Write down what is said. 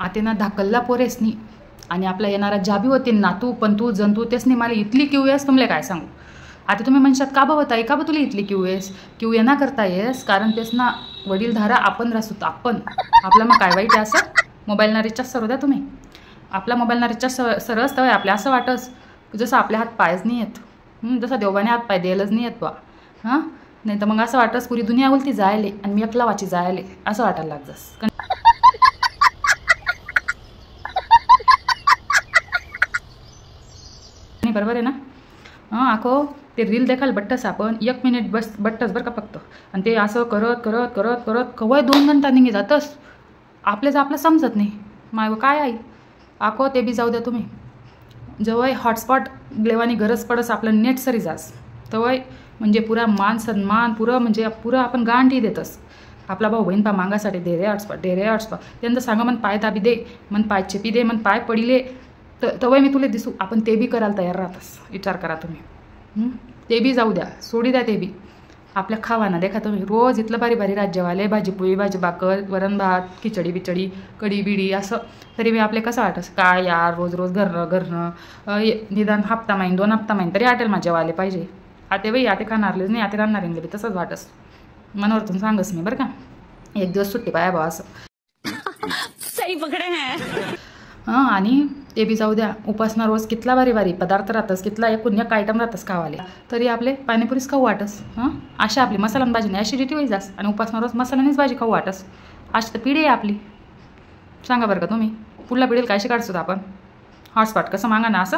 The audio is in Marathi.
आतेना धाकल्ला पोरेसनी आणि आपला येणारा जाबी होते नातू पंतू जंतू तेसनी मला इतली क्यू येस तुमले काय सांगू. आता तुम्ही म्हणशात का बघताय का तुला इतली क्यू येस क्यू येणार करता येस कारण तेच ना वडीलधारा आपण राहतो आपण आपला मग काय वाईट आहे असं मोबाईलना रिचार्ज सर्व द्या तुम्ही आपला मोबाईलना रिचार्ज सरस तवय आपल्या असं वाटस जसं आपल्या हात पायच नाही येत जसं देवबाने हात पाय द्यायलाच नाही येत बा हां नाही तर मग असं वाटस पुरी दुनिया उलती जायले आणि मी एकला वाची जायले असं वाटायला लागतस. नाही बरोबर आहे ना. हां आखो ते रील देखाल बट्टस आपण 1 मिनिट बस बट्टस बरं का फक्त आणि ते असं करत करत करत करत कवय 2 घंटा निघे जातस आपलं समजत नाही माय काय आहे आखो ते बी जाऊ द्या तुम्ही जवळ हॉटस्पॉट लेवानी गरज पडस आपलं नेट सरी जास तवय म्हणजे पुरा मान सन्मान पुरं आपण गांठी देतस आपला भाऊ बहीण पा मागासाठी दे रे हॉटस्पॉट त्यांचं सांगा मन पाय दाबी दे मन पाय चेपी दे मन पाय पडिले तवय मी तुला दिसू आपण ते बी करायला तयार राहतस विचार करा तुम्ही ते बी जाऊ द्या सोडी द्या ते बी आपल्या खावाना देखा तुम्ही रोज इथलं बारी बारी राज्यवाले भाजी पोळी भाजी भाकर वरण भात खिचडी बिचडी कढी बिडी असं तरी बी आपले कसं वाटस काय यार रोज रोज घरनं निदान हप्ता माहीन 2 हप्ता माहीन तरी आटेल माझ्यावाले पाहिजे आते बाई आते खाणारलेच नाही आते राहणार बी तसंच वाटस मनावरतून सांगस मी बरं का 1 दिवस सुट्टी पाया बा असं सही पकडे है. हां आणि ते बी जाऊ द्या उपासना रोज कितला बारी बारी पदार्थ राहतस कितला एकूण एक आयटम राहतस खावाले तरी आपले पाणीपुरीच खाऊ वाटस हां अशा आपली मसाल्यान भाजी नाही ॲसिडिटी होई जास आणि उपासना रोज मसाल्यानेच भाजी खाऊ वाटस अशी तर पिढी आहे आपली सांगा बरं का तुम्ही पुढल्या पिढीला काय शिकायचं आपण हॉटस्पॉट कसं मागा ना असं